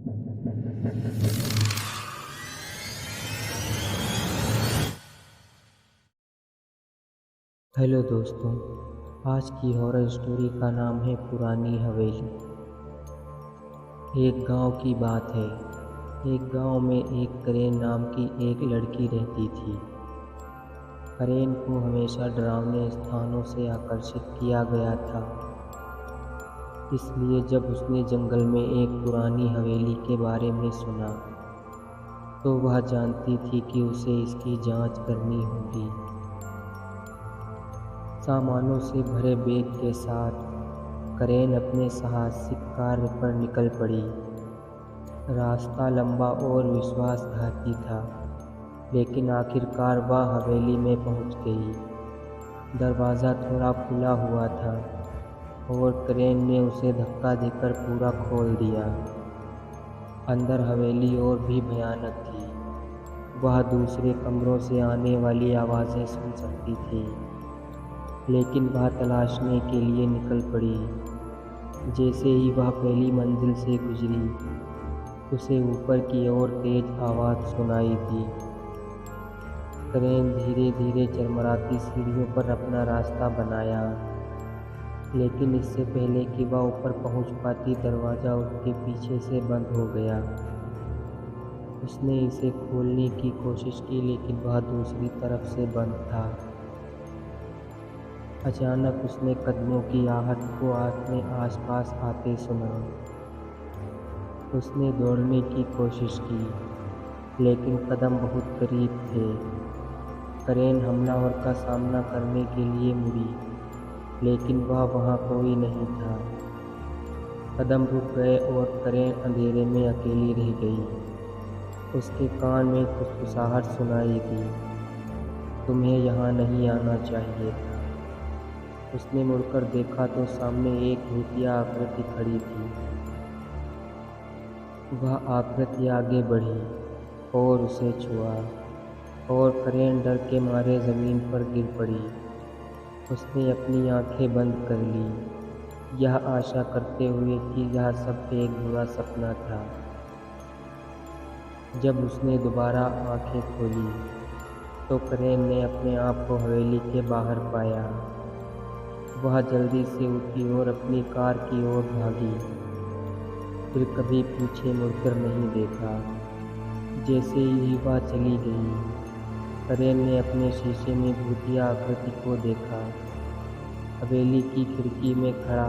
Hello दोस्तों, आज की हॉरर स्टोरी का नाम है पुरानी हवेली। एक गांव की बात है। एक गांव में एक करेन नाम की एक लड़की रहती थी। करेन को हमेशा डरावने स्थानों से आकर्षित किया गया था। इसलिए जब उसने जंगल में एक पुरानी हवेली के बारे में सुना तो वह जानती थी कि उसे इसकी जांच करनी होगी। सामानों से भरे बैग के साथ करेन अपने साहसिक कार्य पर निकल पड़ी। रास्ता लंबा और विश्वासघाती था, लेकिन आखिरकार वह हवेली में पहुंच गई। दरवाज़ा थोड़ा खुला हुआ था और करेन ने उसे धक्का देकर पूरा खोल दिया। अंदर हवेली और भी भयानक थी। वह दूसरे कमरों से आने वाली आवाज़ें सुन सकती थी, लेकिन वह तलाशने के लिए निकल पड़ी। जैसे ही वह पहली मंजिल से गुजरी, उसे ऊपर की ओर तेज आवाज़ सुनाई दी। करेन धीरे धीरे चरमराती सीढ़ियों पर अपना रास्ता बनाया, लेकिन इससे पहले कि वह ऊपर पहुंच पाती, दरवाज़ा उसके पीछे से बंद हो गया। उसने इसे खोलने की कोशिश की, लेकिन वह दूसरी तरफ से बंद था। अचानक उसने कदमों की आहट को अपने आसपास आते सुना। उसने दौड़ने की कोशिश की, लेकिन कदम बहुत करीब थे। करेन हमलावर का सामना करने के लिए मुड़ी, लेकिन वहाँ कोई नहीं था। कदम रुक गए और करेन अंधेरे में अकेली रह गई। उसके कान में फुसफुसाहट सुनाई दी, तुम्हें यहाँ नहीं आना चाहिए था। उसने मुड़कर देखा तो सामने एक भूतिया आकृति खड़ी थी। वह आकृति आगे बढ़ी और उसे छुआ, और करेन डर के मारे ज़मीन पर गिर पड़ी। उसने अपनी आंखें बंद कर ली, यह आशा करते हुए कि यह सब एक बुरा सपना था। जब उसने दोबारा आंखें खोली तो करेन ने अपने आप को हवेली के बाहर पाया। वह जल्दी से उठी और अपनी कार की ओर भागी, फिर कभी पीछे मुड़कर नहीं देखा। जैसे ही वह चली गई, करेन ने अपने शीशे में भूतिया आकृति को देखा। हवेली की खिड़की में खड़ा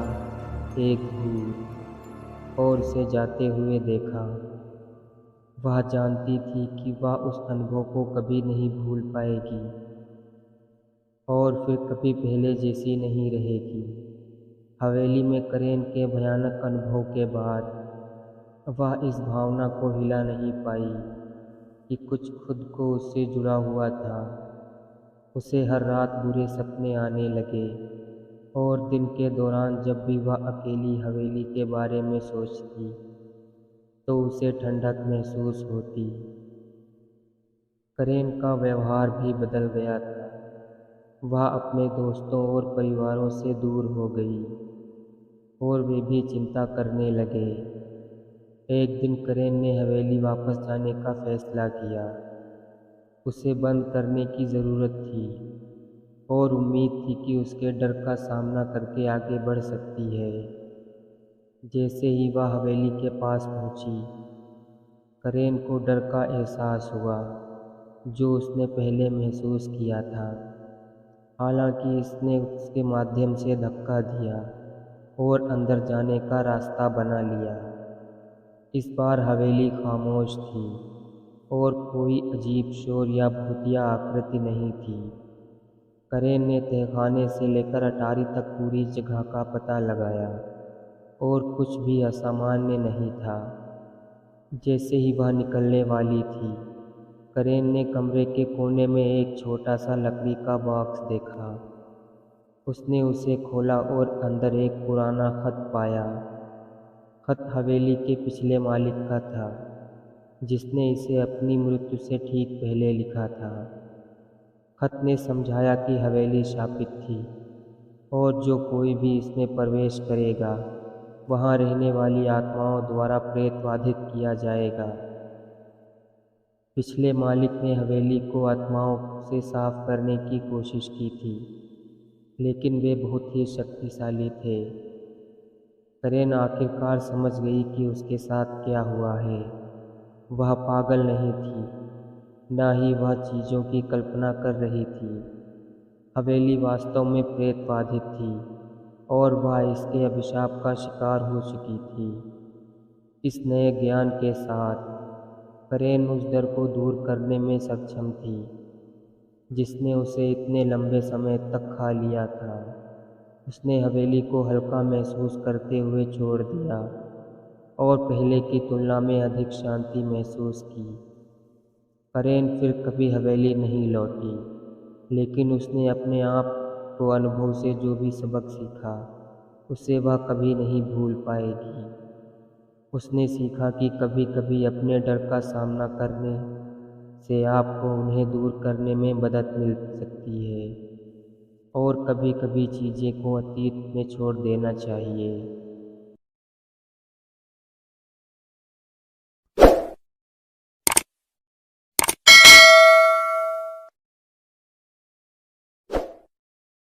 एक भूत, और उसे जाते हुए देखा। वह जानती थी कि वह उस अनुभव को कभी नहीं भूल पाएगी और फिर कभी पहले जैसी नहीं रहेगी। हवेली में करेन के भयानक अनुभव के बाद वह इस भावना को हिला नहीं पाई कि कुछ खुद को उससे जुड़ा हुआ था। उसे हर रात बुरे सपने आने लगे, और दिन के दौरान जब भी वह अकेली हवेली के बारे में सोचती तो उसे ठंडक महसूस होती। करेन का व्यवहार भी बदल गया था। वह अपने दोस्तों और परिवारों से दूर हो गई, और वे भी चिंता करने लगे। एक दिन करेन ने हवेली वापस जाने का फैसला किया। उसे बंद करने की ज़रूरत थी, और उम्मीद थी कि उसके डर का सामना करके आगे बढ़ सकती है। जैसे ही वह हवेली के पास पहुंची, करेन को डर का एहसास हुआ, जो उसने पहले महसूस किया था। हालांकि इसने उसके माध्यम से धक्का दिया और अंदर जाने का रास्ता बना लिया। इस बार हवेली खामोश थी और कोई अजीब शोर या भूतिया आकृति नहीं थी। करेन ने तहखाने से लेकर अटारी तक पूरी जगह का पता लगाया, और कुछ भी असामान्य नहीं था। जैसे ही वह निकलने वाली थी, करेन ने कमरे के कोने में एक छोटा सा लकड़ी का बॉक्स देखा। उसने उसे खोला और अंदर एक पुराना खत पाया। खत हवेली के पिछले मालिक का था, जिसने इसे अपनी मृत्यु से ठीक पहले लिखा था। खत ने समझाया कि हवेली शापित थी, और जो कोई भी इसमें प्रवेश करेगा वहाँ रहने वाली आत्माओं द्वारा प्रेत बाधित किया जाएगा। पिछले मालिक ने हवेली को आत्माओं से साफ करने की कोशिश की थी, लेकिन वे बहुत ही शक्तिशाली थे। करेन आखिरकार समझ गई कि उसके साथ क्या हुआ है। वह पागल नहीं थी, न ही वह चीज़ों की कल्पना कर रही थी। हवेली वास्तव में प्रेत बाधित थी और वह इसके अभिशाप का शिकार हो चुकी थी। इस नए ज्ञान के साथ करेन उस डर को दूर करने में सक्षम थी जिसने उसे इतने लंबे समय तक खा लिया था। उसने हवेली को हल्का महसूस करते हुए छोड़ दिया और पहले की तुलना में अधिक शांति महसूस की। करेन फिर कभी हवेली नहीं लौटी, लेकिन उसने अपने आप को अनुभव से जो भी सबक सीखा उसे वह कभी नहीं भूल पाएगी। उसने सीखा कि कभी कभी अपने डर का सामना करने से आपको उन्हें दूर करने में मदद मिल सकती है और कभी कभी चीज़ें को अतीत में छोड़ देना चाहिए।